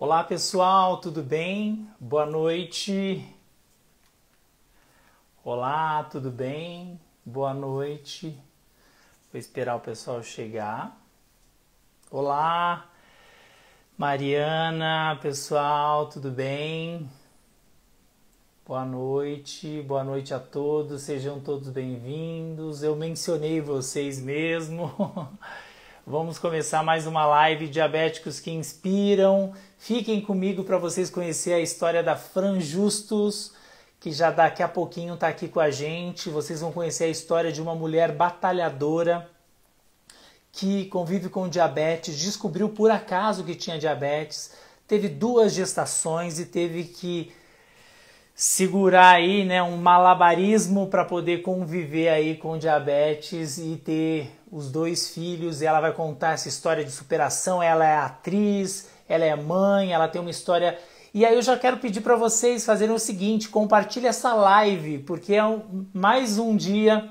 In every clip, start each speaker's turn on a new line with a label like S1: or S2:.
S1: Olá pessoal, tudo bem? Boa noite. Olá, tudo bem? Boa noite. Vou esperar o pessoal chegar. Olá, Mariana, pessoal, tudo bem? Boa noite a todos, sejam todos bem-vindos. Eu mencionei vocês mesmo. Vamos começar mais uma live Diabéticos que Inspiram. Fiquem comigo para vocês conhecerem a história da Fran Justus, que já daqui a pouquinho está aqui com a gente. Vocês vão conhecer a história de uma mulher batalhadora que convive com diabetes, descobriu por acaso que tinha diabetes, teve 2 gestações e teve que segurar aí, né, um malabarismo para poder conviver aí com diabetes e ter os 2 filhos. E ela vai contar essa história de superação. Ela é atriz, ela é mãe, ela tem uma história. E aí eu já quero pedir para vocês fazerem o seguinte: compartilhe essa live, porque é mais um dia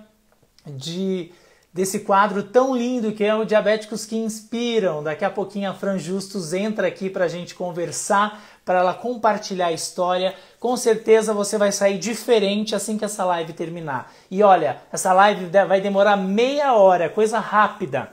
S1: desse quadro tão lindo que é o Diabéticos que Inspiram. Daqui a pouquinho a Fran Justus entra aqui para a gente conversar, para ela compartilhar a história. Com certeza você vai sair diferente assim que essa live terminar. E olha, essa live vai demorar meia hora, coisa rápida.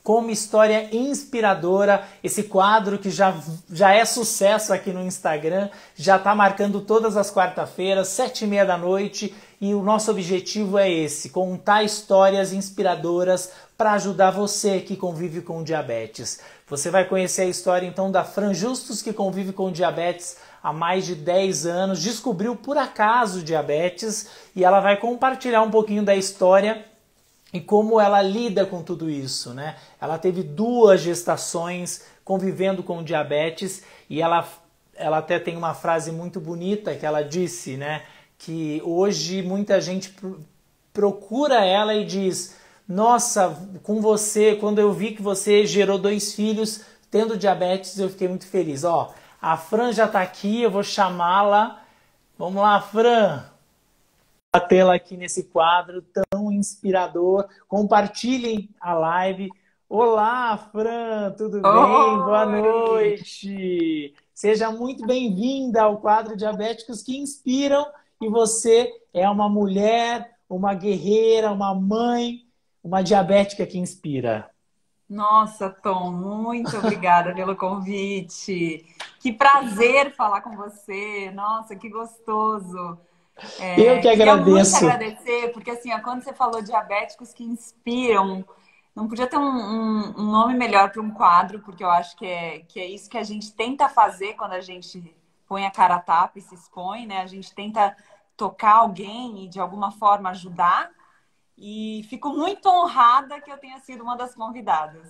S1: Com uma história inspiradora, esse quadro que já é sucesso aqui no Instagram, já está marcando todas as quarta-feiras, 7h30 da noite, e o nosso objetivo é esse: contar histórias inspiradoras para ajudar você que convive com diabetes. Você vai conhecer a história então da Fran Justus, que convive com diabetes há mais de 10 anos, descobriu por acaso diabetes, e ela vai compartilhar um pouquinho da história e como ela lida com tudo isso, né? Ela teve 2 gestações convivendo com diabetes, e ela até tem uma frase muito bonita que ela disse, né? Que hoje muita gente procura ela e diz: nossa, com você, quando eu vi que você gerou 2 filhos tendo diabetes, eu fiquei muito feliz. Ó, a Fran já tá aqui, eu vou chamá-la. Vamos lá, Fran! Tê-la aqui nesse quadro tão inspirador. Compartilhem a live. Olá, Fran, tudo bem? Boa
S2: Oi!
S1: noite. Seja muito bem-vinda ao quadro Diabéticos que Inspiram. E você é uma mulher, uma guerreira, uma mãe, uma diabética que inspira.
S2: Nossa, Tom, muito obrigada pelo convite. Que prazer falar com você. Nossa, que gostoso.
S1: Eu que
S2: Queria muito
S1: agradeço.
S2: agradecer, porque assim, ó, quando você falou diabéticos que inspiram, não podia ter um nome melhor para um quadro, porque eu acho que é isso que a gente tenta fazer quando a gente põe a cara a tapa e se expõe, né? A gente tenta tocar alguém e de alguma forma ajudar. E fico muito honrada que eu tenha sido uma das convidadas.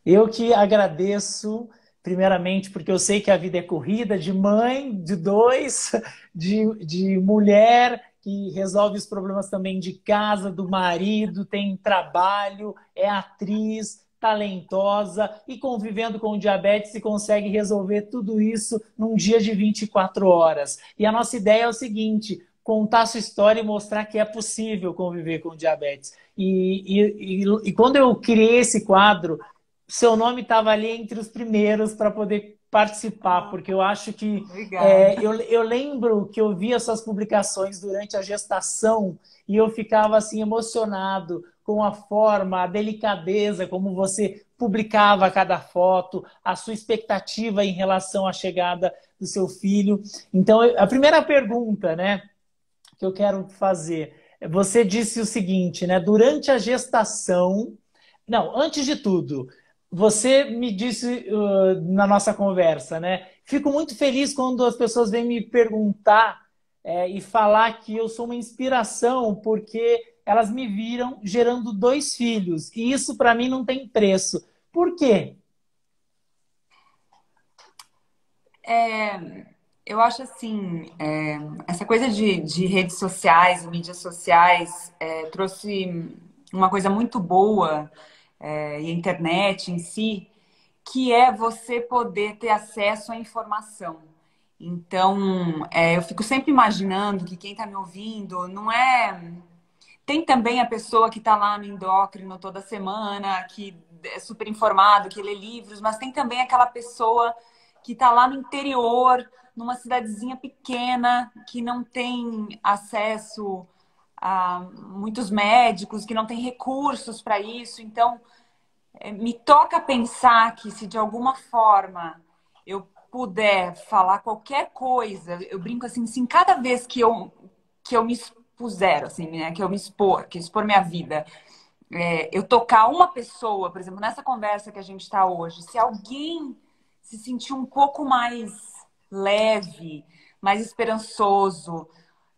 S1: Eu que agradeço, primeiramente, porque eu sei que a vida é corrida, de mãe, de 2, de mulher que resolve os problemas também de casa, do marido, tem trabalho, é atriz, talentosa e convivendo com diabetes e consegue resolver tudo isso num dia de 24 horas. E a nossa ideia é o seguinte: contar a sua história e mostrar que é possível conviver com diabetes. E quando eu criei esse quadro, seu nome estava ali entre os primeiros para poder participar,
S2: Ah,
S1: porque eu acho que
S2: obrigada.
S1: eu lembro que eu via suas publicações durante a gestação e eu ficava assim emocionado com a forma, a delicadeza, como você publicava cada foto, a sua expectativa em relação à chegada do seu filho. Então, a primeira pergunta, né, que eu quero fazer, você disse o seguinte, né, durante a gestação, não, antes de tudo, você me disse na nossa conversa, né? Fico muito feliz quando as pessoas vêm me perguntar e falar que eu sou uma inspiração, porque elas me viram gerando 2 filhos. E isso para mim não tem preço. Por quê?
S2: Eu acho assim, essa coisa de redes sociais, mídias sociais, trouxe uma coisa muito boa, e a internet em si, que é você poder ter acesso à informação. Então, eu fico sempre imaginando que quem está me ouvindo não é. Tem também a pessoa que está lá no endócrino toda semana, que é super informado, que lê livros, mas tem também aquela pessoa que está lá no interior, numa cidadezinha pequena, que não tem acesso a muitos médicos, que não tem recursos para isso. Então, me toca pensar que se de alguma forma eu puder falar qualquer coisa, eu brinco assim, se cada vez que eu me expuser, assim, né, que eu me expor, que expor minha vida, eu tocar uma pessoa, por exemplo, nessa conversa que a gente está hoje, se alguém se sentir um pouco mais leve, mais esperançoso,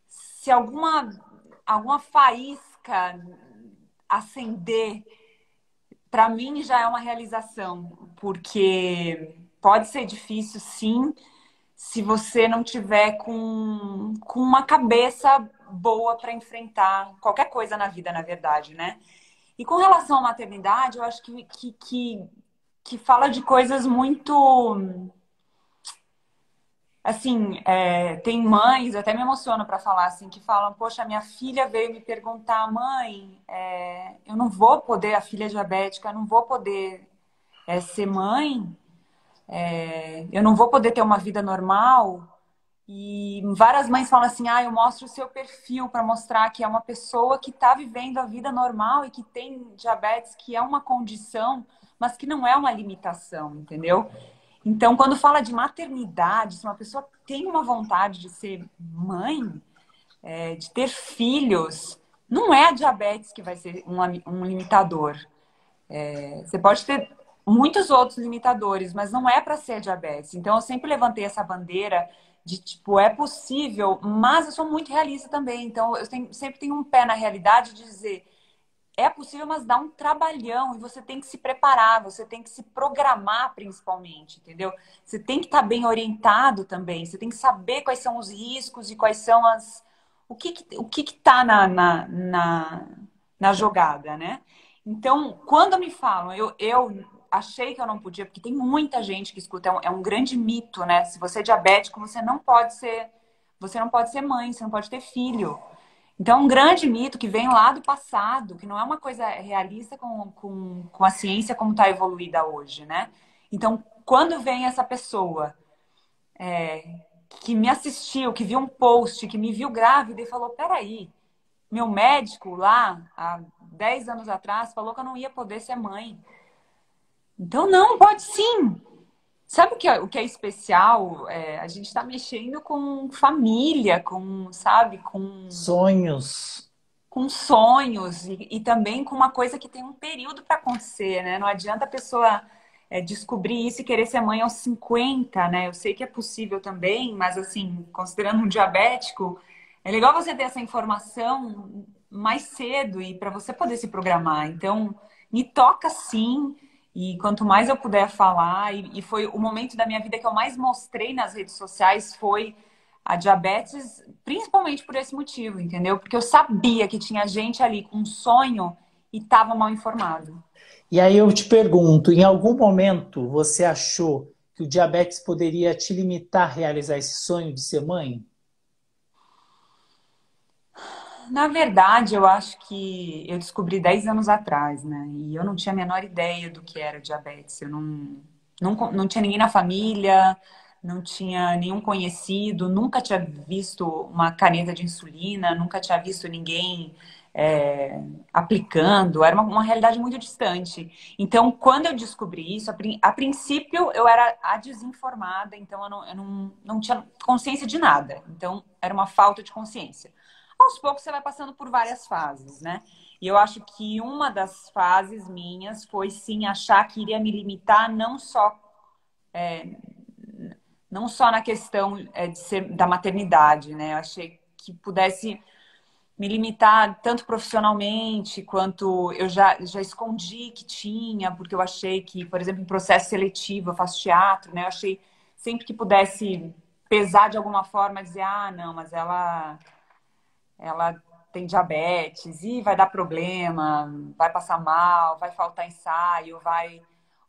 S2: se alguma faísca acender, para mim já é uma realização, porque pode ser difícil, sim, se você não tiver com uma cabeça boa para enfrentar qualquer coisa na vida, na verdade, né? E com relação à maternidade, eu acho que fala de coisas muito. Assim, tem mães, eu até me emociono para falar assim, que falam: Poxa, minha filha veio me perguntar, mãe, eu não vou poder, a filha diabética, eu não vou poder ser mãe, eu não vou poder ter uma vida normal. E várias mães falam assim: eu mostro o seu perfil para mostrar que é uma pessoa que está vivendo a vida normal e que tem diabetes, que é uma condição, mas que não é uma limitação, entendeu? Então, quando fala de maternidade, se uma pessoa tem uma vontade de ser mãe, de ter filhos, não é a diabetes que vai ser um limitador. Você pode ter muitos outros limitadores, mas não é para ser diabetes. Então, eu sempre levantei essa bandeira de tipo, é possível, mas eu sou muito realista também. Então, sempre tenho um pé na realidade de dizer, é possível, mas dá um trabalhão e você tem que se preparar, você tem que se programar principalmente, entendeu? Você tem que estar bem orientado também, você tem que saber quais são os riscos e quais são o que tá na jogada, né? Então, quando me falam, eu achei que eu não podia, porque tem muita gente que escuta, é um grande mito, né? Se você é diabético, você não pode ser mãe, você não pode ter filho. Então, é um grande mito que vem lá do passado, que não é uma coisa realista com a ciência como está evoluída hoje, né? Então, quando vem essa pessoa que me assistiu, que viu um post, que me viu grávida e falou: Peraí, meu médico lá, há 10 anos atrás, falou que eu não ia poder ser mãe. Então, não, pode sim. Sabe o que é especial? A gente está mexendo com família, sabe,
S1: Sonhos.
S2: com sonhos e também com uma coisa que tem um período para acontecer, né? Não adianta a pessoa descobrir isso e querer ser mãe aos 50, né? Eu sei que é possível também, mas assim, considerando um diabético, é legal você ter essa informação mais cedo e para você poder se programar. Então, me toca sim. E quanto mais eu puder falar, e foi o momento da minha vida que eu mais mostrei nas redes sociais foi a diabetes, principalmente por esse motivo, entendeu? Porque eu sabia que tinha gente ali com um sonho e estava mal informado.
S1: E aí eu te pergunto, em algum momento você achou que o diabetes poderia te limitar a realizar esse sonho de ser mãe?
S2: Na verdade, eu acho que eu descobri 10 anos atrás, né? E eu não tinha a menor ideia do que era diabetes. Eu não tinha ninguém na família, não tinha nenhum conhecido, nunca tinha visto uma caneta de insulina, nunca tinha visto ninguém aplicando. Era uma realidade muito distante. Então, quando eu descobri isso, a princípio eu era a desinformada, então eu não tinha consciência de nada. Então, era uma falta de consciência. Aos poucos você vai passando por várias fases, né? E eu acho que uma das fases minhas foi sim achar que iria me limitar não só na questão da maternidade, né? Eu achei que pudesse me limitar tanto profissionalmente quanto eu já escondi que tinha, porque eu achei que, por exemplo, em processo seletivo, eu faço teatro, né? Eu achei sempre que pudesse pesar de alguma forma, dizer, não, mas ela tem diabetes e vai dar problema, vai passar mal, vai faltar ensaio,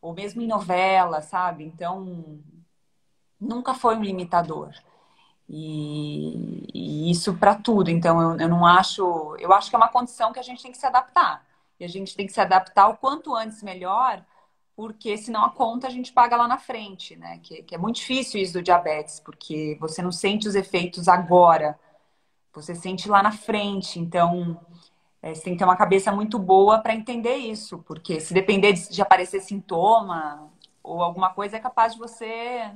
S2: ou mesmo em novela, sabe? Então, nunca foi um limitador. E isso para tudo. Então, eu não acho. Eu acho que é uma condição que a gente tem que se adaptar. E a gente tem que se adaptar o quanto antes melhor, porque senão a conta a gente paga lá na frente, né? Que é muito difícil isso do diabetes, porque você não sente os efeitos agora, você sente lá na frente. Então, você tem que ter uma cabeça muito boa para entender isso, porque se depender de aparecer sintoma ou alguma coisa, é capaz de você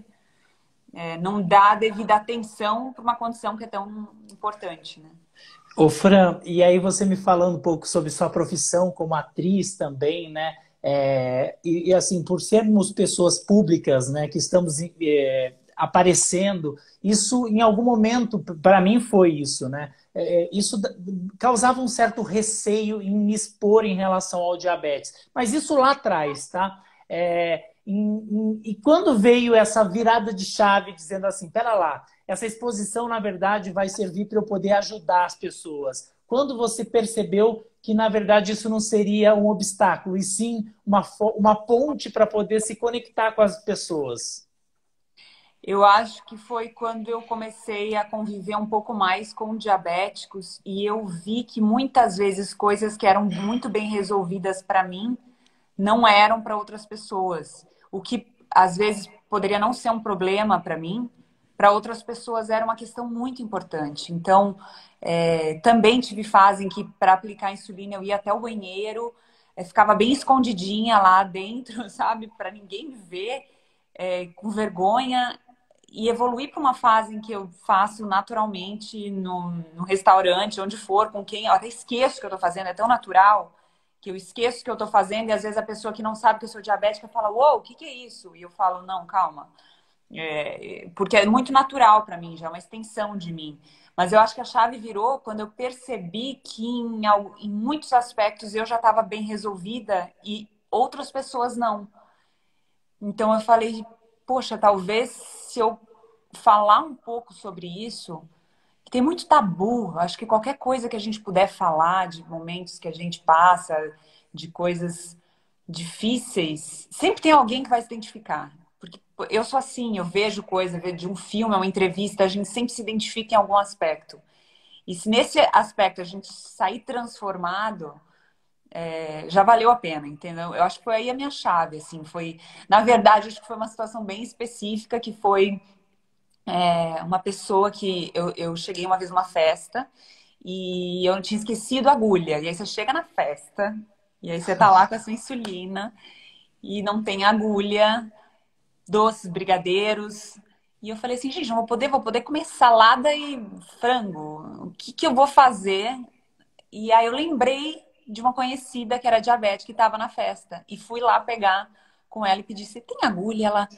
S2: não dar a devida atenção para uma condição que é tão importante, né?
S1: Ô Fran, e aí você me falando um pouco sobre sua profissão como atriz também, né? Assim, por sermos pessoas públicas, né, que estamos aparecendo, isso em algum momento, para mim foi isso, né? Isso causava um certo receio em me expor em relação ao diabetes. Mas isso lá atrás, tá? E quando veio essa virada de chave dizendo assim, pera lá, essa exposição, na verdade, vai servir para eu poder ajudar as pessoas. Quando você percebeu que, na verdade, isso não seria um obstáculo, e sim uma ponte para poder se conectar com as pessoas?
S2: Eu acho que foi quando eu comecei a conviver um pouco mais com diabéticos e eu vi que muitas vezes coisas que eram muito bem resolvidas para mim não eram para outras pessoas. O que às vezes poderia não ser um problema para mim, para outras pessoas era uma questão muito importante. Então, também tive fase em que para aplicar insulina eu ia até o banheiro, ficava bem escondidinha lá dentro, sabe, para ninguém me ver, com vergonha. E evoluir para uma fase em que eu faço naturalmente no restaurante, onde for, com quem. Eu até esqueço que eu estou fazendo, é tão natural que eu esqueço que eu estou fazendo, e às vezes a pessoa que não sabe que eu sou diabética fala: Uou, o que que é isso? E eu falo: Não, calma. Porque é muito natural para mim, já é uma extensão de mim. Mas eu acho que a chave virou quando eu percebi que em muitos aspectos eu já estava bem resolvida e outras pessoas não. Então eu falei, poxa, talvez se eu falar um pouco sobre isso, que tem muito tabu, acho que qualquer coisa que a gente puder falar de momentos que a gente passa, de coisas difíceis, sempre tem alguém que vai se identificar. Porque eu sou assim, eu vejo coisa, vejo de um filme, uma entrevista, a gente sempre se identifica em algum aspecto. E se nesse aspecto a gente sair transformado, já valeu a pena, entendeu? Eu acho que foi aí a minha chave, assim, foi, na verdade, acho que foi uma situação bem específica, que foi uma pessoa que eu cheguei uma vez numa festa e eu tinha esquecido a agulha. E aí você chega na festa, e aí você tá lá com a sua insulina e não tem agulha, doces, brigadeiros. E eu falei assim, gente, não vou poder comer salada e frango. O que que eu vou fazer? E aí eu lembrei de uma conhecida que era diabética que estava na festa. E fui lá pegar com ela e pedi, você tem agulha? Ela,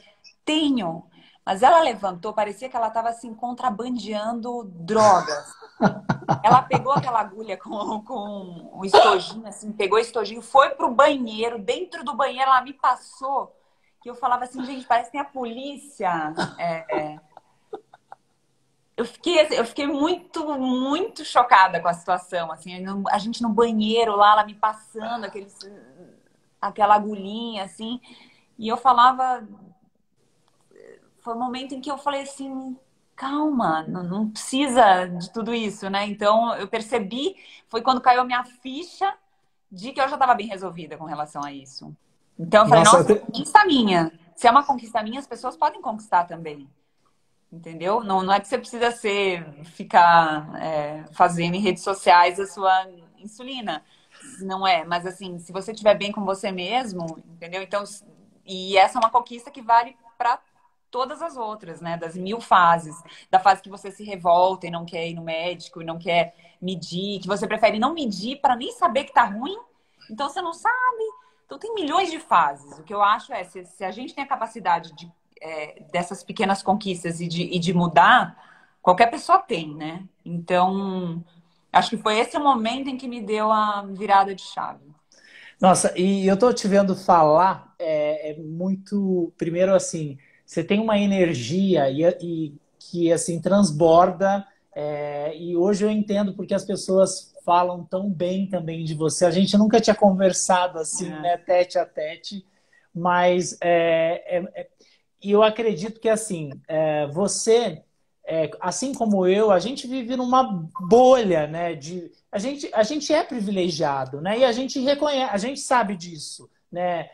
S2: tenho. Mas ela levantou, parecia que ela estava assim, contrabandeando drogas. Ela pegou aquela agulha com o estojinho, assim, pegou o estojinho, foi pro banheiro, dentro do banheiro ela me passou, que eu falava assim, gente, parece que tem a polícia. Eu fiquei muito, muito chocada com a situação, assim, a gente no banheiro lá, ela me passando aquela agulhinha, assim, e eu falava, foi um momento em que eu falei assim, calma, não precisa de tudo isso, né? Então eu percebi, foi quando caiu a minha ficha de que eu já estava bem resolvida com relação a isso. Então eu falei,
S1: Nossa,
S2: nossa, conquista minha. Se é uma conquista minha, as pessoas podem conquistar também. Entendeu? Não é que você precisa ficar fazendo em redes sociais a sua insulina. Não é, mas assim, se você estiver bem com você mesmo, entendeu? Então, e essa é uma conquista que vale para todas as outras, né? Das 1000 fases. Da fase que você se revolta e não quer ir no médico e não quer medir, que você prefere não medir para nem saber que tá ruim. Então você não sabe. Então tem milhões de fases. O que eu acho se a gente tem a capacidade dessas pequenas conquistas e de mudar, qualquer pessoa tem, né? Então, acho que foi esse o momento em que me deu a virada de chave.
S1: nossa, e eu tô te vendo falar, muito. Primeiro, assim, você tem uma energia e que assim transborda. E hoje eu entendo porque as pessoas falam tão bem também de você. A gente nunca tinha conversado assim, né, tete a tete, mas e eu acredito que assim, você, assim como eu, a gente vive numa bolha, né? A gente é privilegiado, né? E a gente reconhece, a gente sabe disso, né?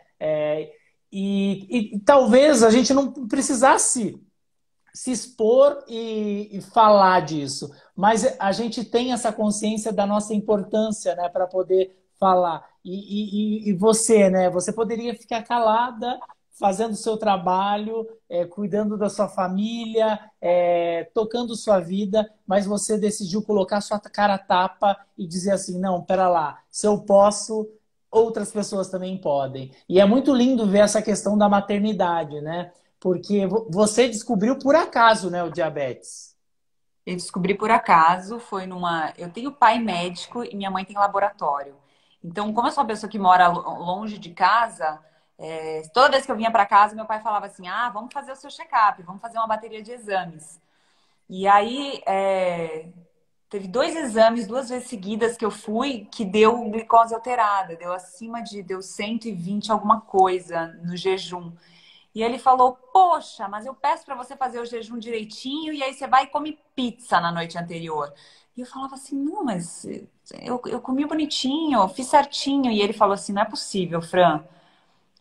S1: e talvez a gente não precisasse se expor e falar disso, mas a gente tem essa consciência da nossa importância, né, para poder falar. E você, né, você poderia ficar calada, fazendo o seu trabalho, cuidando da sua família, tocando sua vida, mas você decidiu colocar sua cara a tapa e dizer assim, não, pera lá, se eu posso, outras pessoas também podem. E é muito lindo ver essa questão da maternidade, né? Porque você descobriu por acaso, né, o diabetes.
S2: Eu descobri por acaso, foi numa. Eu tenho pai médico e minha mãe tem laboratório. Então, como eu sou uma pessoa que mora longe de casa, toda vez que eu vinha para casa, meu pai falava assim: ah, vamos fazer o seu check-up, vamos fazer uma bateria de exames. E aí, teve 2 exames, 2 vezes seguidas que eu fui, que deu glicose alterada, deu 120 alguma coisa no jejum. E ele falou: poxa, mas eu peço para você fazer o jejum direitinho e aí você vai e come pizza na noite anterior. E eu falava assim: não, mas eu comi bonitinho, eu fiz certinho. E ele falou assim: não é possível, Fran.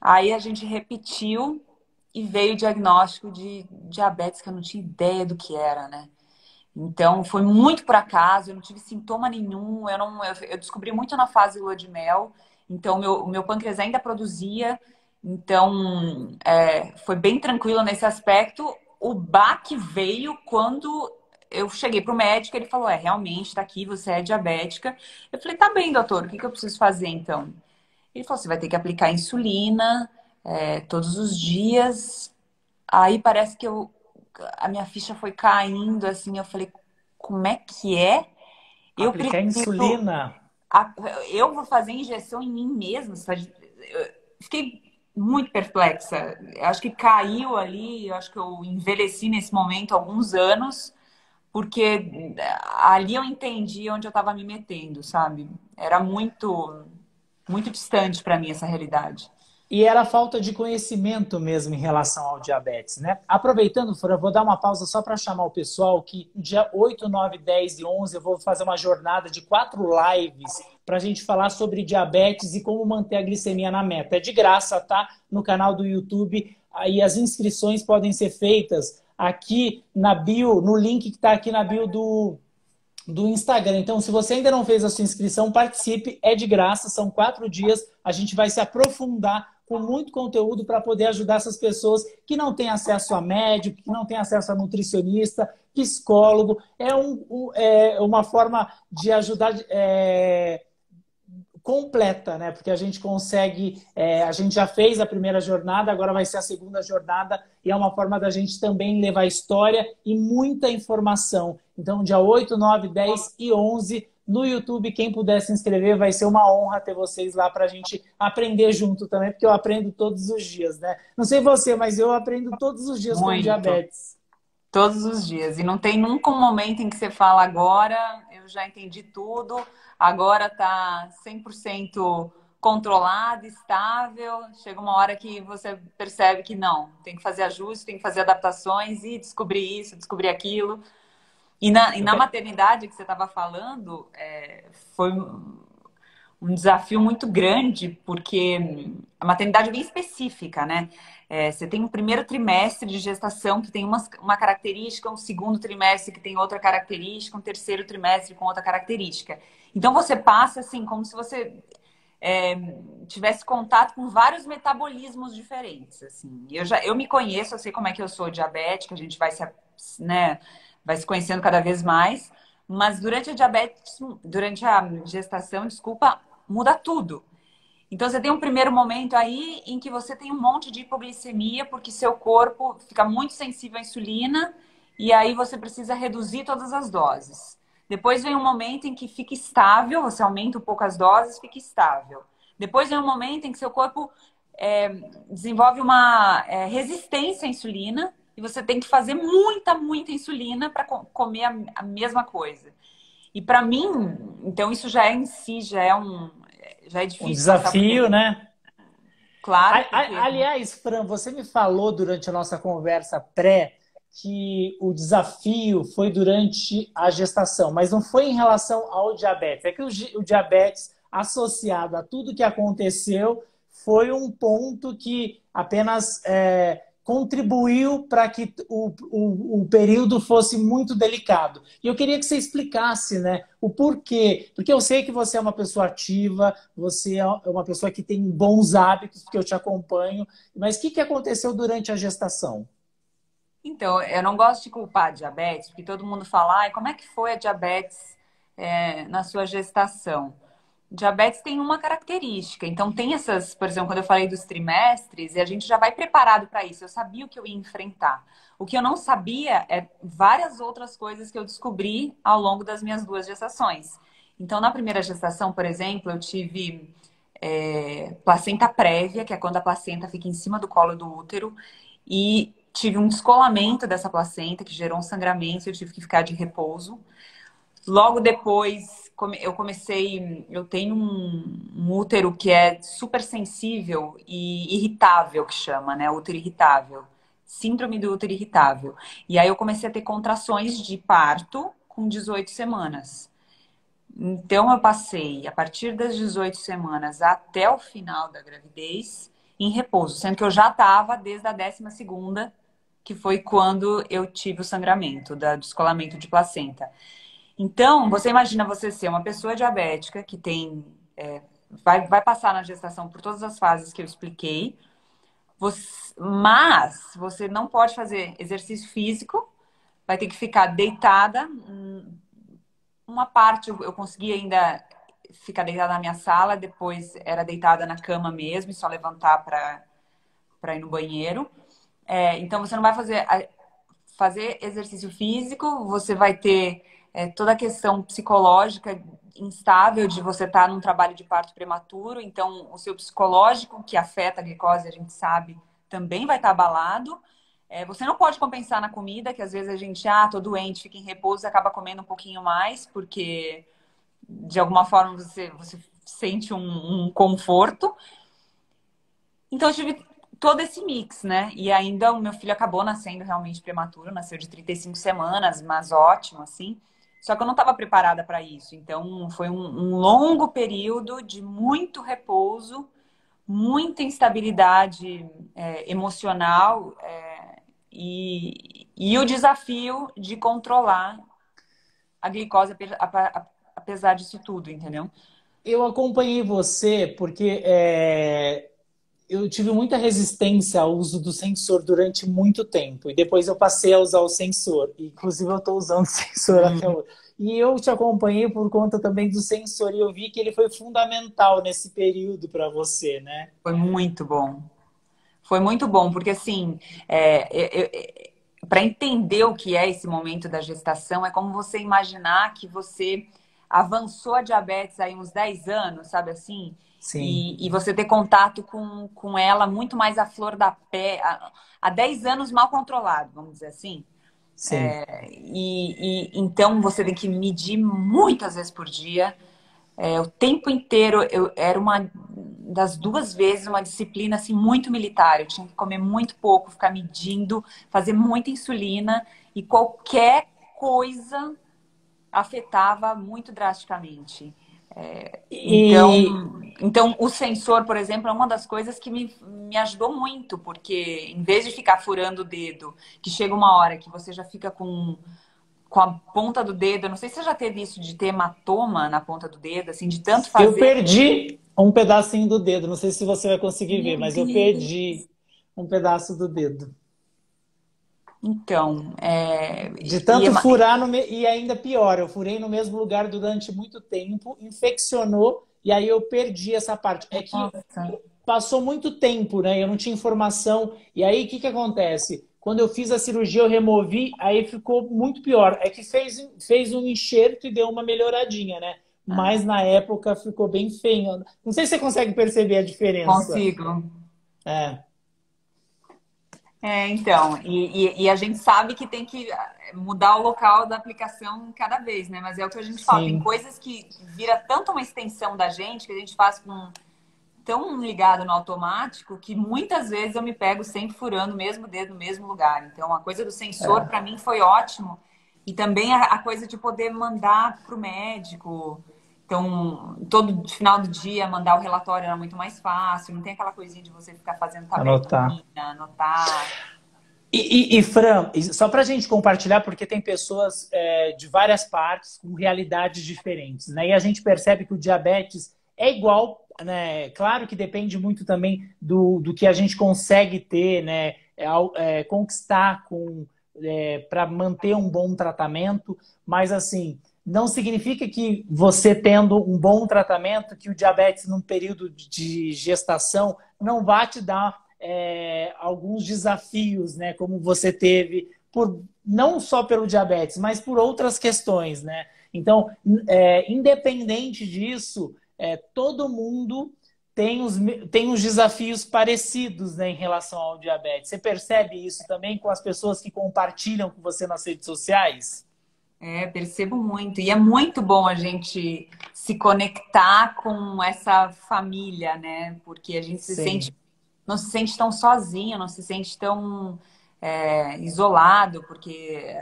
S2: Aí a gente repetiu e veio o diagnóstico de diabetes, que eu não tinha ideia do que era, né? Então foi muito por acaso, eu não tive sintoma nenhum, eu descobri muito na fase lua de mel. Então o meu pâncreas ainda produzia. Então, foi bem tranquilo nesse aspecto. O baque veio quando eu cheguei para o médico, ele falou: realmente está aqui, você é diabética. Eu falei: tá bem, doutor, o que eu preciso fazer então? Ele falou: você vai ter que aplicar insulina, todos os dias. Aí parece que a minha ficha foi caindo, assim, eu falei: como é que é? Eu
S1: Aplicar
S2: preciso,
S1: insulina.
S2: a- eu vou fazer injeção em mim mesma? Eu fiquei muito perplexa. Eu acho que caiu ali, eu acho que eu envelheci nesse momento alguns anos, porque ali eu entendi onde eu estava me metendo, sabe? Era muito, muito distante para mim essa realidade.
S1: E era falta de conhecimento mesmo em relação ao diabetes, né? Aproveitando, Fran, eu vou dar uma pausa só para chamar o pessoal que no dia 8, 9, 10 e 11 eu vou fazer uma jornada de 4 lives para a gente falar sobre diabetes e como manter a glicemia na meta. É de graça, tá? No canal do YouTube. Aí as inscrições podem ser feitas aqui na bio, no link que está aqui na bio do Instagram. Então, se você ainda não fez a sua inscrição, participe, é de graça, são 4 dias. A gente vai se aprofundar com muito conteúdo para poder ajudar essas pessoas que não têm acesso a médico, que não têm acesso a nutricionista, psicólogo. É uma forma de ajudar completa, né? Porque a gente consegue, a gente já fez a primeira jornada, agora vai ser a segunda jornada, e é uma forma da gente também levar história e muita informação. Então, dia 8, 9, 10 e 11 no YouTube, quem puder se inscrever, vai ser uma honra ter vocês lá para a gente aprender junto também, porque eu aprendo todos os dias, né? Não sei você, mas eu aprendo todos os dias com
S2: Muito.
S1: diabetes.
S2: Todos os dias. E não tem nunca um momento em que você fala: agora eu já entendi tudo, agora tá 100% controlado, estável. Chega uma hora que você percebe que não, tem que fazer ajustes, tem que fazer adaptações e descobrir isso, descobrir aquilo. E na maternidade que você estava falando, foi um desafio muito grande, porque a maternidade é bem específica, né? Você tem um primeiro trimestre de gestação que tem uma característica, um segundo trimestre que tem outra característica, um terceiro trimestre com outra característica. Então você passa assim, como se você tivesse contato com vários metabolismos diferentes. Assim. Eu me conheço, eu sei como é que eu sou diabética, a gente né, vai se conhecendo cada vez mais. Mas durante a gestação, desculpa, muda tudo. Então, você tem um primeiro momento aí em que você tem um monte de hipoglicemia, porque seu corpo fica muito sensível à insulina, e aí você precisa reduzir todas as doses. Depois vem um momento em que fica estável, você aumenta um pouco as doses, fica estável. Depois vem um momento em que seu corpo desenvolve uma resistência à insulina, e você tem que fazer muita, muita insulina para comer a mesma coisa. E para mim, então isso já é em si, já é
S1: Um
S2: difícil passar por
S1: desafio,
S2: isso.
S1: né?
S2: Claro, porque
S1: Aliás, Fran, você me falou durante a nossa conversa pré que o desafio foi durante a gestação, mas não foi em relação ao diabetes. É que o diabetes, associado a tudo que aconteceu, foi um ponto que apenas contribuiu para que o período fosse muito delicado. E eu queria que você explicasse, né, o porquê. Porque eu sei que você é uma pessoa ativa, você é uma pessoa que tem bons hábitos, porque eu te acompanho. Mas o que aconteceu durante a gestação?
S2: Então, eu não gosto de culpar a diabetes, porque todo mundo fala, ai, como é que foi a diabetes na sua gestação? Diabetes tem uma característica, então tem essas, por exemplo, quando eu falei dos trimestres, e a gente já vai preparado para isso. Eu sabia o que eu ia enfrentar. O que eu não sabia é várias outras coisas que eu descobri ao longo das minhas duas gestações. Então, na primeira gestação, por exemplo, eu tive placenta prévia, que é quando a placenta fica em cima do colo do útero, e tive um descolamento dessa placenta que gerou um sangramento e eu tive que ficar de repouso. Logo depois, eu tenho um útero que é super sensível e irritável, que chama, né? Útero irritável. Síndrome do útero irritável. E aí eu comecei a ter contrações de parto com 18 semanas. Então eu passei, a partir das 18 semanas até o final da gravidez, em repouso, sendo que eu já estava desde a 12ª, que foi quando eu tive o sangramento, do descolamento de placenta. Então, você imagina você ser uma pessoa diabética que tem, vai passar na gestação por todas as fases que eu expliquei, mas você não pode fazer exercício físico, vai ter que ficar deitada. Uma parte eu consegui ainda ficar deitada na minha sala, depois era deitada na cama mesmo, e só levantar para ir no banheiro. Então, você não vai fazer exercício físico, você vai ter toda a questão psicológica instável de você estar num trabalho de parto prematuro, então o seu psicológico, que afeta a glicose, a gente sabe, também vai estar abalado. Você não pode compensar na comida, que às vezes a gente, tô doente, fica em repouso e acaba comendo um pouquinho mais, porque de alguma forma você sente um conforto. Então eu tive todo esse mix, né? E ainda o meu filho acabou nascendo realmente prematuro, nasceu de 35 semanas, mas ótimo, assim. Só que eu não estava preparada para isso. Então foi um longo período de muito repouso, muita instabilidade emocional e o desafio de controlar a glicose apesar disso tudo, entendeu?
S1: Eu acompanhei você porque eu tive muita resistência ao uso do sensor durante muito tempo. E depois eu passei a usar o sensor. Inclusive, eu estou usando o sensor até hoje. E eu te acompanhei por conta também do sensor. E eu vi que ele foi fundamental nesse período para você, né?
S2: Foi muito bom. Foi muito bom, porque assim, para entender o que é esse momento da gestação, é como você imaginar que você avançou a diabetes aí uns 10 anos, sabe assim?
S1: Sim,
S2: E você ter contato com ela muito mais à flor da pele, há 10 anos mal controlado, vamos dizer assim.
S1: sim.
S2: Então você tem que medir muitas vezes por dia. O tempo inteiro era uma das 2 vezes uma disciplina assim muito militar. Eu tinha que comer muito pouco, ficar medindo, fazer muita insulina e qualquer coisa afetava muito drasticamente.
S1: E
S2: Então o sensor, por exemplo, é uma das coisas que me ajudou muito, porque em vez de ficar furando o dedo, que chega uma hora que você já fica com a ponta do dedo. Eu não sei se você já teve isso de ter hematoma na ponta do dedo, assim, de tanto
S1: eu
S2: fazer.
S1: perdi um pedacinho do dedo. Não sei se você vai conseguir ver,
S2: Meu
S1: mas eu
S2: Deus.
S1: perdi um pedaço do dedo.
S2: Então,
S1: De tanto furar e ainda pior, eu furei no mesmo lugar durante muito tempo, infeccionou e aí eu perdi essa parte. É que
S2: nossa,
S1: passou muito tempo, né? Eu não tinha informação. E aí, o que que acontece? Quando eu fiz a cirurgia, eu removi, aí ficou muito pior. É que fez um enxerto e deu uma melhoradinha, né? Mas na época ficou bem feio. Não sei se você consegue perceber a diferença.
S2: consigo.
S1: É,
S2: Então, e a gente sabe que tem que mudar o local da aplicação cada vez, né? Mas é o que a gente fala, tem
S1: sim.
S2: coisas que vira tanto uma extensão da gente, que a gente faz tão ligado no automático, que muitas vezes eu me pego sempre furando o mesmo dedo no mesmo lugar. Então, a coisa do sensor,
S1: É.
S2: para mim, foi ótimo. E também a coisa de poder mandar para o médico. Então, todo final do dia, mandar o relatório era muito mais fácil. Não tem aquela coisinha de você ficar fazendo
S1: Anotar.
S2: tabelinha, anotar.
S1: Fran, só para a gente compartilhar, porque tem pessoas de várias partes com realidades diferentes, né? E a gente percebe que o diabetes é igual, né? Claro que depende muito também do que a gente consegue ter, né? Conquistar para manter um bom tratamento, mas assim, não significa que você tendo um bom tratamento, que o diabetes num período de gestação não vai te dar alguns desafios, né, como você teve, não só pelo diabetes, mas por outras questões, né? Então, independente disso, todo mundo tem os desafios parecidos, né, em relação ao diabetes. Você percebe isso também com as pessoas que compartilham com você nas redes sociais?
S2: Percebo muito. E é muito bom a gente se conectar com essa família, né? Porque a gente
S1: Sim.
S2: não se sente tão sozinho, não se sente tão isolado, porque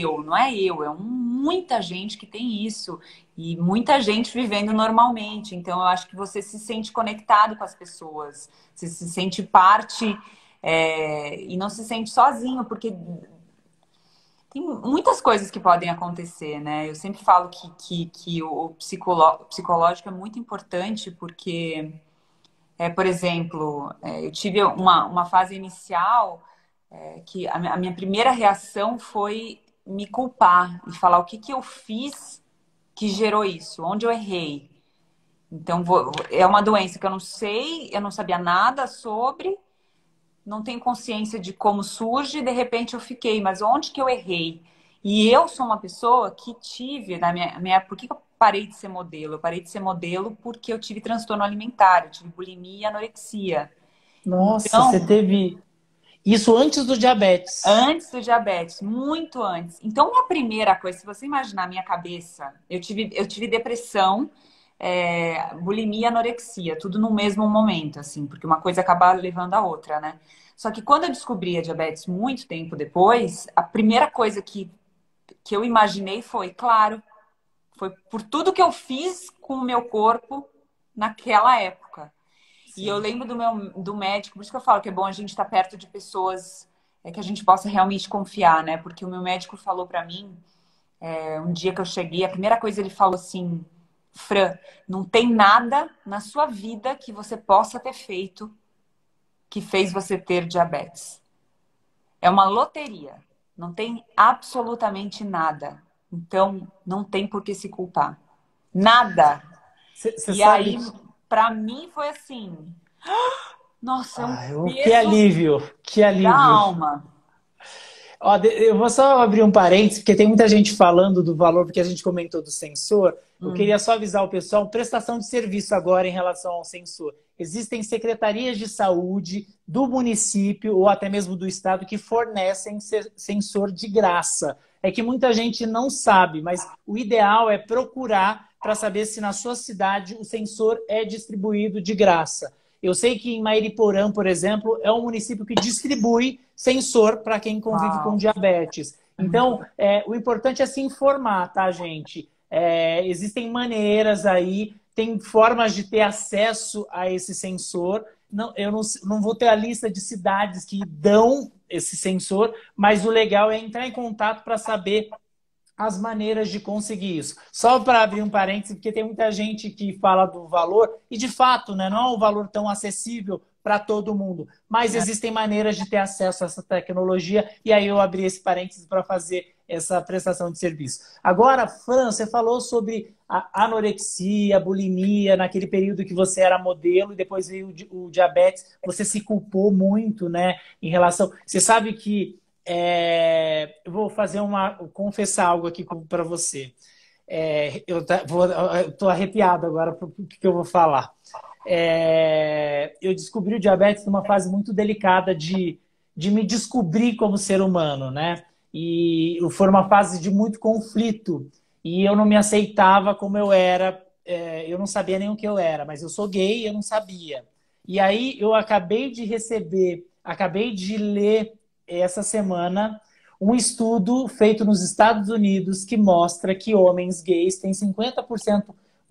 S2: eu, não é eu, muita gente que tem isso e muita gente vivendo normalmente. Então, eu acho que você se sente conectado com as pessoas, você se sente parte e não se sente sozinho, porque tem muitas coisas que podem acontecer, né? Eu sempre falo que o psicológico é muito importante porque por exemplo, eu tive uma fase inicial que a minha primeira reação foi me culpar e falar o que eu fiz que gerou isso, onde eu errei. Então, é uma doença que eu não sei, eu não sabia nada sobre, não tenho consciência de como surge, de repente eu fiquei, mas onde que eu errei? E eu sou uma pessoa que tive, na minha por que eu parei de ser modelo? Eu parei de ser modelo porque eu tive transtorno alimentar, eu tive bulimia e anorexia.
S1: Nossa, você
S2: Então,
S1: teve isso antes do diabetes.
S2: antes do diabetes, muito antes. Então, a primeira coisa, se você imaginar a minha cabeça, eu tive depressão, bulimia e anorexia, tudo no mesmo momento, assim, porque uma coisa acaba levando a outra, né? Só que quando eu descobri a diabetes muito tempo depois, a primeira coisa que eu imaginei foi, claro, foi por tudo que eu fiz com o meu corpo naquela época. E eu
S1: Sim.
S2: lembro do médico, por isso que eu falo que é bom a gente estar perto de pessoas que a gente possa realmente confiar, né? Porque o meu médico falou pra mim, um dia que eu cheguei, a primeira coisa ele falou assim, Fran, não tem nada na sua vida que você possa ter feito que fez você ter diabetes. É uma loteria. Não tem absolutamente nada. Então, não tem por que se culpar. Nada.
S1: Você
S2: E
S1: sabe
S2: aí,
S1: que.
S2: pra mim, foi assim: nossa, é um
S1: Ai, que
S2: peso
S1: alívio, que
S2: da
S1: alívio.
S2: alma.
S1: Ó, eu vou só abrir um parênteses, porque tem muita gente falando do valor, porque a gente comentou do sensor. Eu queria
S2: Hum.
S1: só avisar o pessoal, prestação de serviço agora em relação ao sensor. Existem secretarias de saúde do município ou até mesmo do estado que fornecem sensor de graça. É que muita gente não sabe, mas o ideal é procurar para saber se na sua cidade o sensor é distribuído de graça. Eu sei que em Mairiporã, por exemplo, é um município que distribui sensor para quem convive com
S2: Uau.
S1: diabetes.
S2: É muito bom.
S1: Então, o importante é se informar, tá, gente? Existem maneiras aí, tem formas de ter acesso a esse sensor. Não, eu não vou ter a lista de cidades que dão esse sensor, mas o legal é entrar em contato para saber as maneiras de conseguir isso. Só para abrir um parênteses, porque tem muita gente que fala do valor, e de fato, né, não é um valor tão acessível para todo mundo, mas
S2: É.
S1: existem maneiras de ter acesso a essa tecnologia, e aí eu abri esse parênteses para fazer essa prestação de serviço. Agora, Fran, você falou sobre a anorexia, a bulimia, naquele período que você era modelo e depois veio o diabetes, você se culpou muito, né, em relação... Você sabe que eu vou confessar algo aqui para você. Eu tô arrepiado agora por que eu vou falar. Eu descobri o diabetes numa fase muito delicada de me descobrir como ser humano, né? E foi uma fase de muito conflito. E eu não me aceitava como eu era. Eu não sabia nem o que eu era, mas eu sou gay e eu não sabia. E aí eu acabei de ler essa semana um estudo feito nos Estados Unidos que mostra que homens gays têm 50%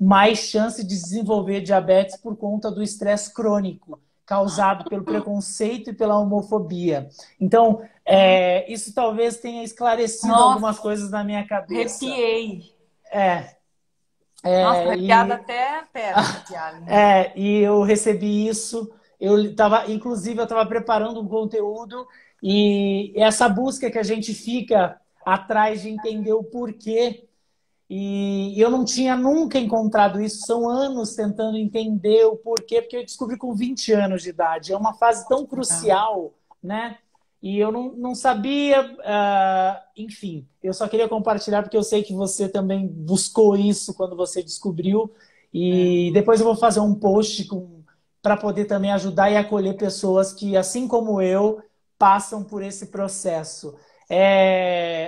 S1: mais chance de desenvolver diabetes por conta do estresse crônico causado pelo preconceito e pela homofobia. Então, isso talvez tenha esclarecido algumas
S2: Nossa,
S1: coisas na minha cabeça.
S2: arrepiei.
S1: É,
S2: Nossa, tô arrepiada
S1: e,
S2: até a perna, arrepiada.
S1: e eu recebi isso. Inclusive, eu estava preparando um conteúdo e essa busca que a gente fica atrás de entender o porquê. E eu não tinha nunca encontrado isso. São anos tentando entender o porquê, porque eu descobri com 20 anos de idade. É uma fase tão crucial, né? E eu não sabia, enfim, eu só queria compartilhar porque eu sei que você também buscou isso quando você descobriu. E depois eu vou fazer um post para poder também ajudar e acolher pessoas que, assim como eu, passam por esse processo.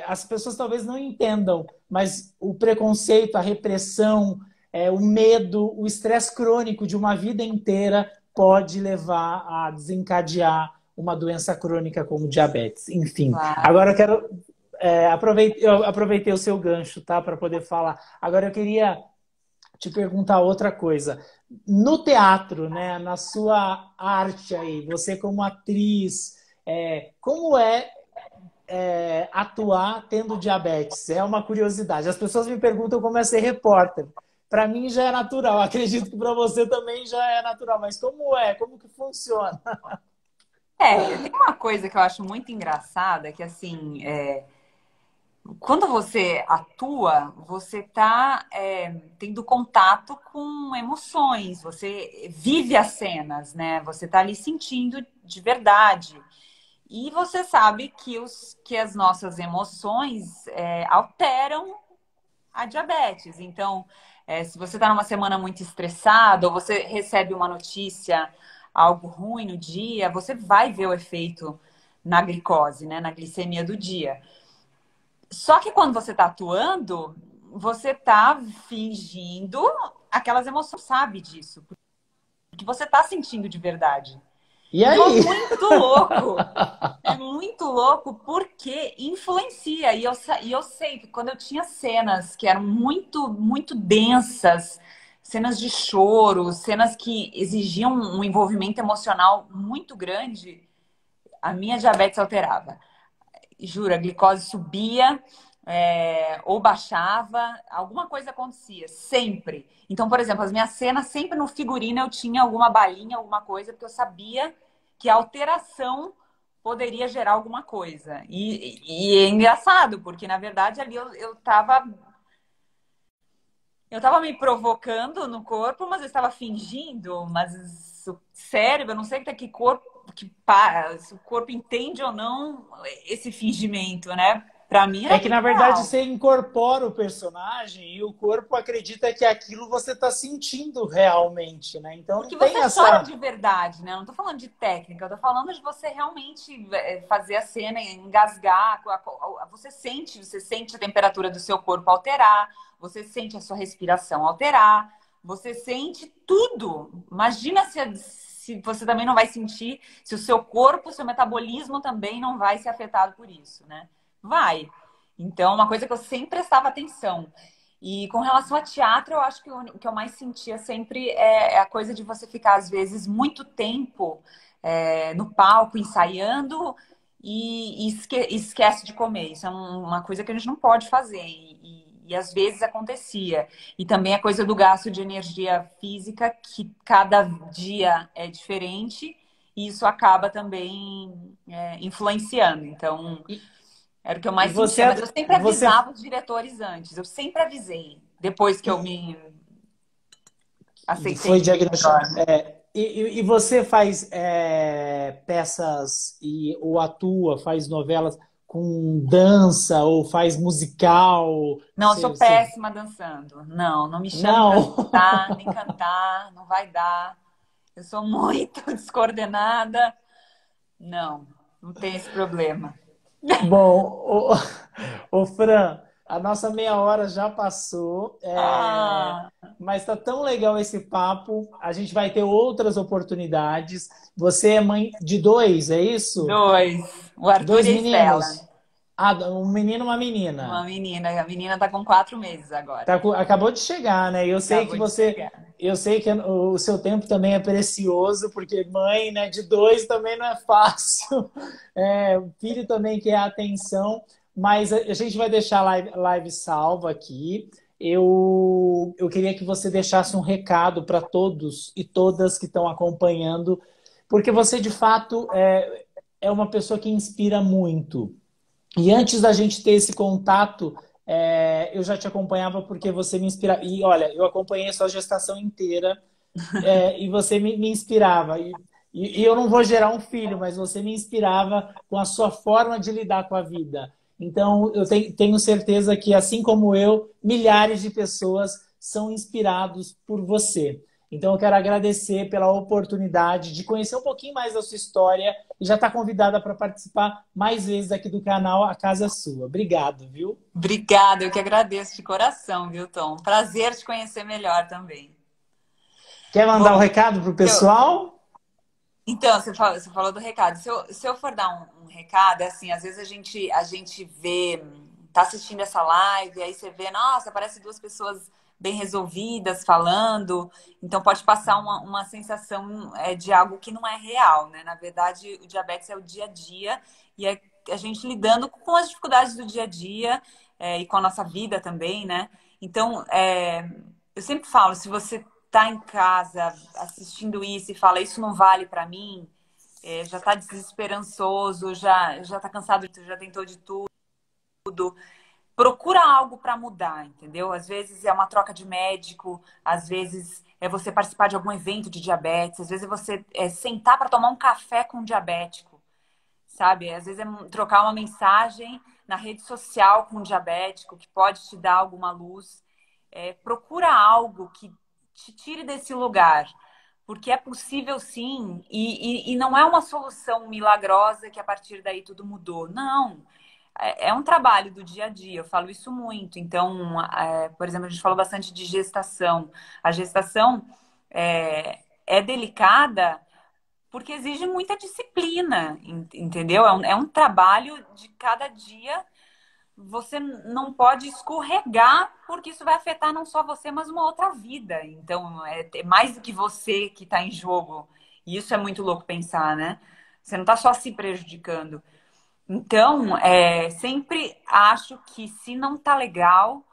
S1: As pessoas talvez não entendam, mas o preconceito, a repressão, o medo, o estresse crônico de uma vida inteira pode levar a desencadear uma doença crônica como diabetes. Enfim,
S2: Claro.
S1: agora eu quero... eu aproveitei o seu gancho, tá, para poder falar. Agora eu queria te perguntar outra coisa. No teatro, né, na sua arte aí, você como atriz, como atuar tendo diabetes? É uma curiosidade. As pessoas me perguntam como é ser repórter. Para mim já é natural. Acredito que para você também já é natural. Mas como é? Como que funciona?
S2: Tem uma coisa que eu acho muito engraçada, que assim, quando você atua, você está tendo contato com emoções, você vive as cenas, né? Você está ali sentindo de verdade. E você sabe que as nossas emoções alteram a diabetes. Então, se você está numa semana muito estressado, ou você recebe uma notícia, algo ruim no dia, você vai ver o efeito na glicose, né? Na glicemia do dia. Só que quando você está atuando, você está fingindo aquelas emoções, sabe disso, porque você está sentindo de verdade.
S1: E
S2: Então
S1: aí?
S2: é muito louco porque influencia. E eu sei que quando eu tinha cenas que eram muito, muito densas, cenas de choro, cenas que exigiam um envolvimento emocional muito grande, a minha diabetes alterava. Juro, a glicose subia, ou baixava, alguma coisa acontecia, sempre. Então, por exemplo, as minhas cenas, sempre no figurino eu tinha alguma balinha, alguma coisa, porque eu sabia que a alteração poderia gerar alguma coisa. E é engraçado, porque na verdade ali eu tava me provocando no corpo, mas eu estava fingindo, mas o cérebro, eu não sei até que corpo que para, se o corpo entende ou não esse fingimento, né? Para mim
S1: É
S2: era
S1: que,
S2: muito
S1: na verdade,
S2: real.
S1: você incorpora o personagem e o corpo acredita que aquilo você está sentindo realmente, né? Então não
S2: Porque
S1: tem
S2: você chora
S1: essa...
S2: de verdade, né? Eu não tô falando de técnica, eu tô falando de você realmente fazer a cena, engasgar. Você sente a temperatura do seu corpo alterar, você sente a sua respiração alterar, você sente tudo. Imagina se você também não vai sentir, se o seu corpo, o seu metabolismo também não vai ser afetado por isso, né? Vai. Então, uma coisa que eu sempre prestava atenção. E com relação a teatro, eu acho que o que eu mais sentia sempre é a coisa de você ficar, às vezes, muito tempo no palco, ensaiando e esquece de comer. Isso é uma coisa que a gente não pode fazer. E às vezes acontecia. E também a coisa do gasto de energia física, que cada dia é diferente, e isso acaba também influenciando. Então. Era o que eu
S1: E
S2: mais sentia, mas eu sempre
S1: você
S2: avisava os diretores antes. Eu sempre avisei, depois que eu me aceitei
S1: foi
S2: que melhor.
S1: diagnosticado. E você faz peças ou atua, faz novelas com dança ou faz musical?
S2: Não, eu sou péssima dançando. Não, não me chame para
S1: Não.
S2: dançar, nem cantar, não vai dar. Eu sou muito descoordenada. Não, não tem esse problema.
S1: Bom, Fran, a nossa meia hora já passou,
S2: Ah,
S1: mas está tão legal esse papo. A gente vai ter outras oportunidades. Você é mãe de dois, é isso?
S2: dois. O Arthur
S1: Dois
S2: e a Estela.
S1: meninos? Ah, um menino e uma
S2: Uma
S1: menina.
S2: menina. A menina tá com 4 meses agora.
S1: Acabou de chegar, né? Eu sei que
S2: Acabou de
S1: você,
S2: chegar.
S1: eu sei que o seu tempo também é precioso, porque mãe, né, de dois também não é fácil. É, o filho também quer atenção, mas a gente vai deixar a live salva aqui. Eu queria que você deixasse um recado para todos e todas que estão acompanhando, porque você de fato é uma pessoa que inspira muito. E antes da gente ter esse contato, eu já te acompanhava porque você me inspirava. E olha, eu acompanhei a sua gestação inteira, e você me inspirava. E eu não vou gerar um filho, mas você me inspirava com a sua forma de lidar com a vida. Então, eu tenho certeza que, assim como eu, milhares de pessoas são inspirados por você. Então, eu quero agradecer pela oportunidade de conhecer um pouquinho mais da sua história e já está convidada para participar mais vezes aqui do canal A Casa é Sua. Obrigado, viu?
S2: Obrigada, eu que agradeço de coração, viu, Tom? Prazer te conhecer melhor também.
S1: Quer mandar um
S2: Bom,
S1: recado para o
S2: eu,
S1: pessoal?
S2: então, você falou do recado. Se eu for dar um recado, é assim, às vezes a gente vê, tá assistindo essa live, aí você vê, nossa, parece duas pessoas bem resolvidas falando, então pode passar uma sensação de algo que não é real, né? Na verdade, o diabetes é o dia a dia e é a gente lidando com as dificuldades do dia a dia e com a nossa vida também, né? Então, eu sempre falo, se você tá em casa assistindo isso e fala isso não vale para mim, já tá desesperançoso, já tá cansado, já tentou de tudo, procura algo para mudar, entendeu? Às vezes é uma troca de médico, às vezes é você participar de algum evento de diabetes, às vezes é você sentar para tomar um café com um diabético, sabe? Às vezes é trocar uma mensagem na rede social com um diabético que pode te dar alguma luz. Procura algo que te tire desse lugar, porque é possível sim, e não é uma solução milagrosa que a partir daí tudo mudou. Não. É um trabalho do dia a dia, eu falo isso muito. Então, por exemplo, a gente falou bastante de gestação. A gestação é delicada porque exige muita disciplina, entendeu? É um trabalho de cada dia. Você não pode escorregar, porque isso vai afetar não só você, mas uma outra vida. Então, é mais do que você que está em jogo. E isso é muito louco pensar, né? Você não está só se prejudicando. Então, sempre acho que se não tá legal,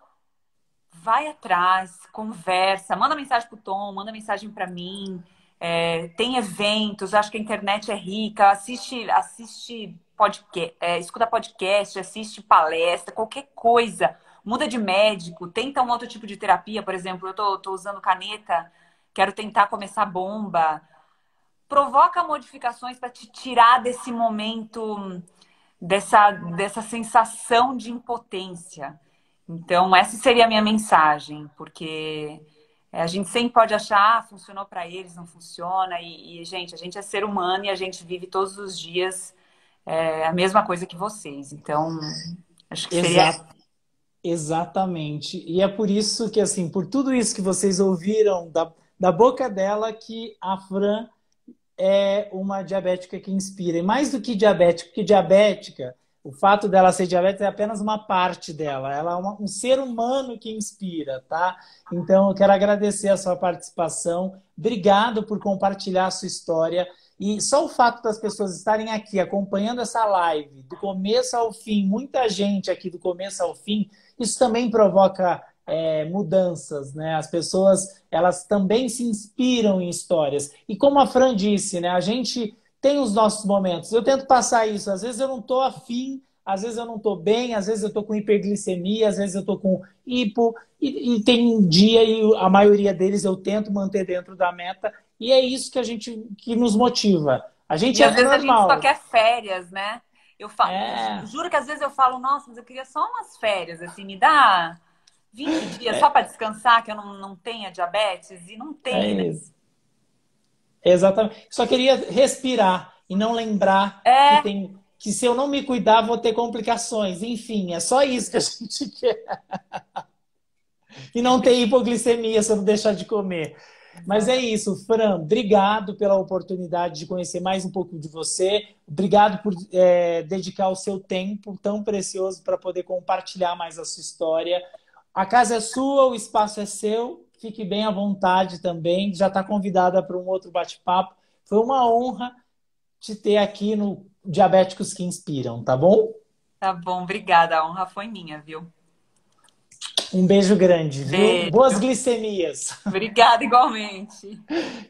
S2: vai atrás, conversa, manda mensagem pro Tom, manda mensagem para mim. Tem eventos, acho que a internet é rica, assiste podcast, escuta podcast, assiste palestra, qualquer coisa. Muda de médico, tenta um outro tipo de terapia, por exemplo, eu tô usando caneta, quero tentar começar bomba. Provoca modificações para te tirar desse momento, dessa sensação de impotência. Então, essa seria a minha mensagem, porque a gente sempre pode achar, funcionou para eles, não funciona, gente, a gente é ser humano e a gente vive todos os dias a mesma coisa que vocês. Então, acho que seria.
S1: Exato. Exatamente. E é por isso que, assim, por tudo isso que vocês ouviram da boca dela, que a Fran é uma diabética que inspira. E mais do que diabética, porque diabética, o fato dela ser diabética é apenas uma parte dela. Ela é um ser humano que inspira, tá? Então, eu quero agradecer a sua participação. Obrigado por compartilhar a sua história. E só o fato das pessoas estarem aqui acompanhando essa live, do começo ao fim, muita gente aqui do começo ao fim, isso também provoca mudanças, né? As pessoas, elas também se inspiram em histórias. E como a Fran disse, né? A gente tem os nossos momentos. Eu tento passar isso. Às vezes eu não estou afim, às vezes eu não estou bem, às vezes eu estou com hiperglicemia, às vezes eu estou com hipo. E tem um dia, e a maioria deles eu tento manter dentro da meta. E é isso que nos motiva. A gente
S2: E às
S1: é
S2: vezes a gente só
S1: normal.
S2: quer férias, né?
S1: É,
S2: Juro que às vezes eu falo, nossa, mas eu queria só umas férias, assim, me dá 20 dias só
S1: é,
S2: para descansar, que eu não tenha diabetes, e não
S1: é
S2: tem, né?
S1: isso. Exatamente. Só queria respirar e não lembrar
S2: É,
S1: que se eu não me cuidar, vou ter complicações. Enfim, é só isso que a gente quer. E não ter hipoglicemia se eu não deixar de comer. Mas é isso, Fran, obrigado pela oportunidade de conhecer mais um pouco de você. Obrigado por dedicar o seu tempo tão precioso para poder compartilhar mais a sua história. A casa é sua, o espaço é seu. Fique bem à vontade também. Já está convidada para um outro bate-papo. Foi uma honra te ter aqui no Diabéticos que Inspiram, tá bom?
S2: Tá bom, obrigada. A honra foi minha, viu?
S1: Um beijo grande, viu? Boas
S2: Beijo.
S1: glicemias.
S2: Obrigada igualmente.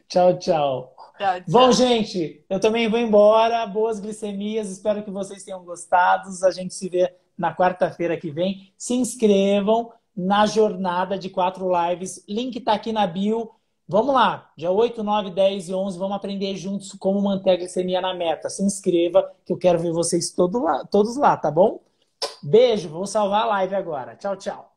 S1: Tchau, tchau.
S2: Tchau,
S1: Bom,
S2: tchau.
S1: gente, eu também vou embora. Boas glicemias. Espero que vocês tenham gostado. A gente se vê na quarta-feira que vem. Se inscrevam na jornada de 4 lives. Link tá aqui na bio. Vamos lá. Dia 8, 9, 10 e 11. Vamos aprender juntos como manter a glicemia na meta. Se inscreva, que eu quero ver vocês todos lá, tá bom? Beijo. Vou salvar a live agora. Tchau, tchau.